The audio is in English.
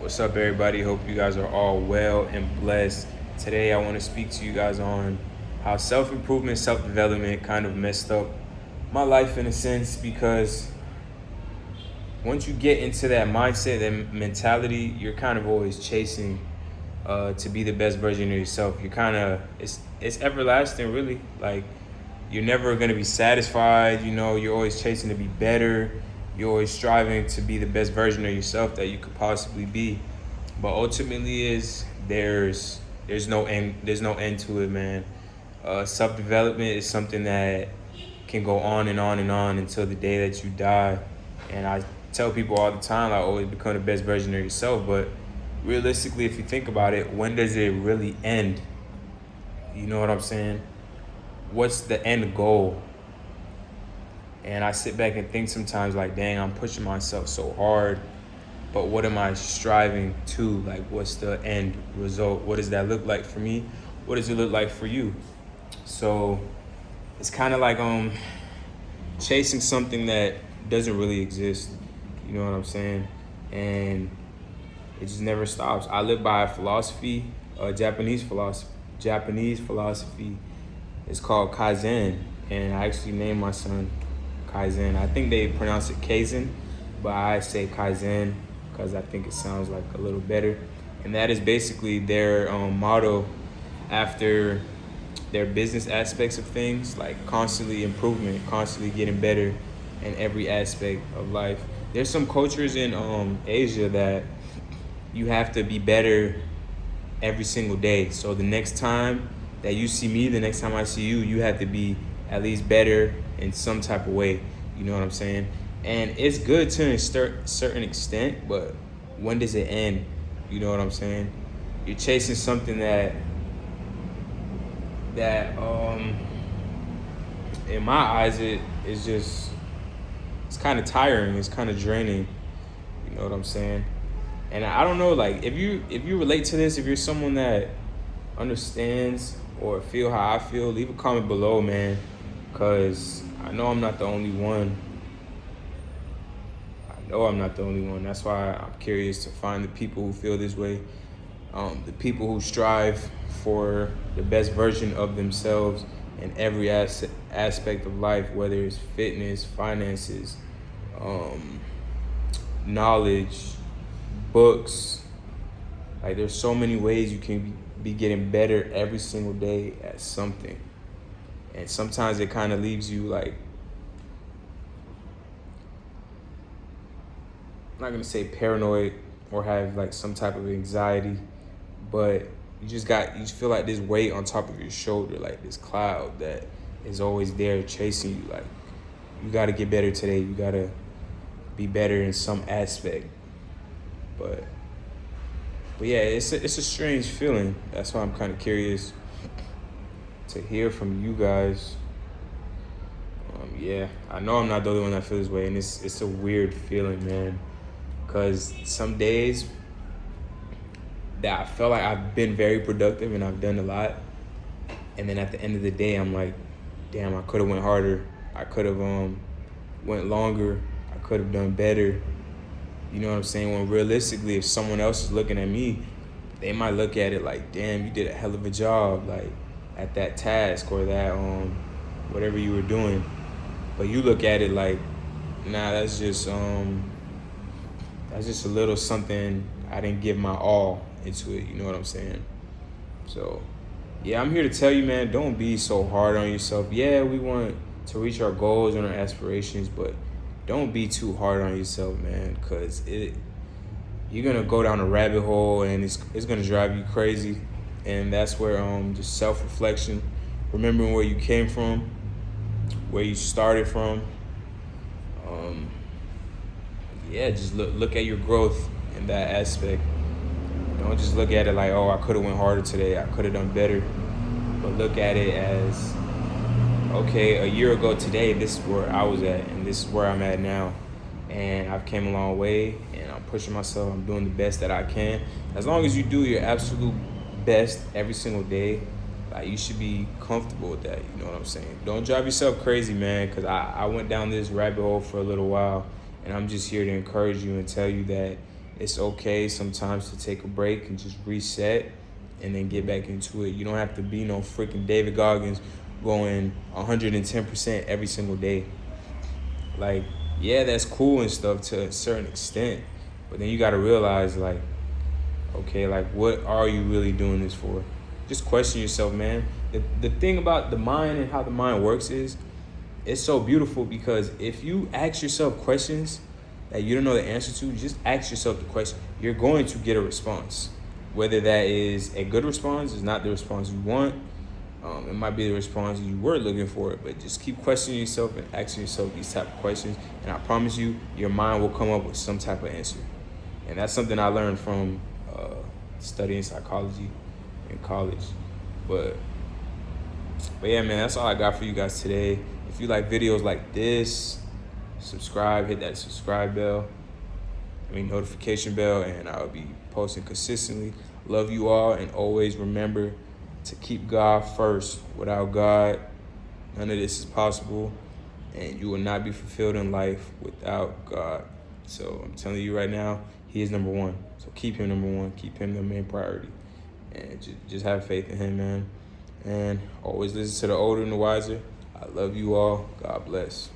What's up, everybody? Hope you guys are all well and blessed. Today, I want to speak to you guys on how self improvement, self development kind of messed up my life in a sense because once you get into that mindset, that mentality, you're kind of always chasing to be the best version of yourself. You're kind of it's everlasting, really. Like you're never gonna be satisfied. You're always chasing to be better. You're always striving to be the best version of yourself that you could possibly be. But ultimately, there's no end to it, man. Self development is something that can go on and on and on until the day that you die. And I tell people all the time, like, always become the best version of yourself. But realistically, if you think about it, when does it really end? You know what I'm saying? What's the end goal? And I sit back and think sometimes, like, dang, I'm pushing myself so hard, but what am I striving to? Like, what's the end result? What does that look like for me? What does it look like for you? So it's kind of like chasing something that doesn't really exist. You know what I'm saying? And it just never stops. I live by a philosophy, Japanese philosophy. It's called Kaizen, and I actually named my son Kaizen. I think they pronounce it Kaizen, but I say Kaizen because I think it sounds like a little better. And that is basically their motto after their business aspects of things, like constantly improvement, constantly getting better in every aspect of life. There's some cultures in Asia that you have to be better every single day. So the next time that you see me, the next time I see you, you have to be at least better in some type of way. You know what I'm saying? And it's good to a certain extent, but when does it end? You know what I'm saying? You're chasing something that in my eyes it's kind of tiring. It's kind of draining. You know what I'm saying? And I don't know, like, if you relate to this, if you're someone that understands or feel how I feel, leave a comment below, man, because I know I'm not the only one. That's why I'm curious to find the people who feel this way, the people who strive for the best version of themselves in every aspect of life, whether it's fitness, finances, knowledge, books. Like, there's so many ways you can be getting better every single day at something. And sometimes it kind of leaves you, like, I'm not gonna say paranoid or have like some type of anxiety, but you just feel like this weight on top of your shoulder, like this cloud that is always there chasing you. Like, you gotta get better today. You gotta be better in some aspect. But yeah, it's a strange feeling. That's why I'm kind of curious to hear from you guys. Yeah, I know I'm not the only one that feels this way, and it's a weird feeling, man. Because some days that I feel like I've been very productive and I've done a lot, and then at the end of the day, I'm like, damn, I could have went harder. I could have went longer. I could have done better. You know what I'm saying? When realistically, if someone else is looking at me, they might look at it like, damn, you did a hell of a job, like, at that task or that whatever you were doing. But you look at it like, nah, that's just a little something. I didn't give my all into it. You know what I'm saying? So, yeah, I'm here to tell you, man, don't be so hard on yourself. Yeah, we want to reach our goals and our aspirations, but don't be too hard on yourself, man, because you're gonna go down a rabbit hole and it's gonna drive you crazy. And that's where just self-reflection, remembering where you came from, where you started from. Yeah, just look at your growth in that aspect. Don't just look at it like, oh, I could have went harder today, I could have done better. But look at it as, okay, a year ago today, this is where I was at, and this is where I'm at now. And I've came a long way, and I'm pushing myself. I'm doing the best that I can. As long as you do your absolute best every single day, like, you should be comfortable with that. You know what I'm saying? Don't drive yourself crazy, man, because I went down this rabbit hole for a little while, and I'm just here to encourage you and tell you that it's okay sometimes to take a break and just reset and then get back into it. You don't have to be no freaking David Goggins going 110% every single day. Like, yeah, that's cool and stuff to a certain extent, but then you got to realize, like, okay, like, what are you really doing this for? Just question yourself, man. The thing about the mind and how the mind works is, it's so beautiful because if you ask yourself questions that you don't know the answer to, just ask yourself the question. You're going to get a response. Whether that is a good response, is not the response you want. It might be the response you were looking for, but just keep questioning yourself and asking yourself these type of questions, and I promise you, your mind will come up with some type of answer. And that's something I learned from studying psychology in college. But yeah, man, that's all I got for you guys today. If you like videos like this, subscribe, hit that notification bell, and I'll be posting consistently. Love you all, and always remember to keep God first. Without God, none of this is possible, and you will not be fulfilled in life without God. So I'm telling you right now, He is number one. So keep Him number one, keep Him the main priority, and just have faith in Him, man. And always listen to the older and the wiser. I love you all. God bless.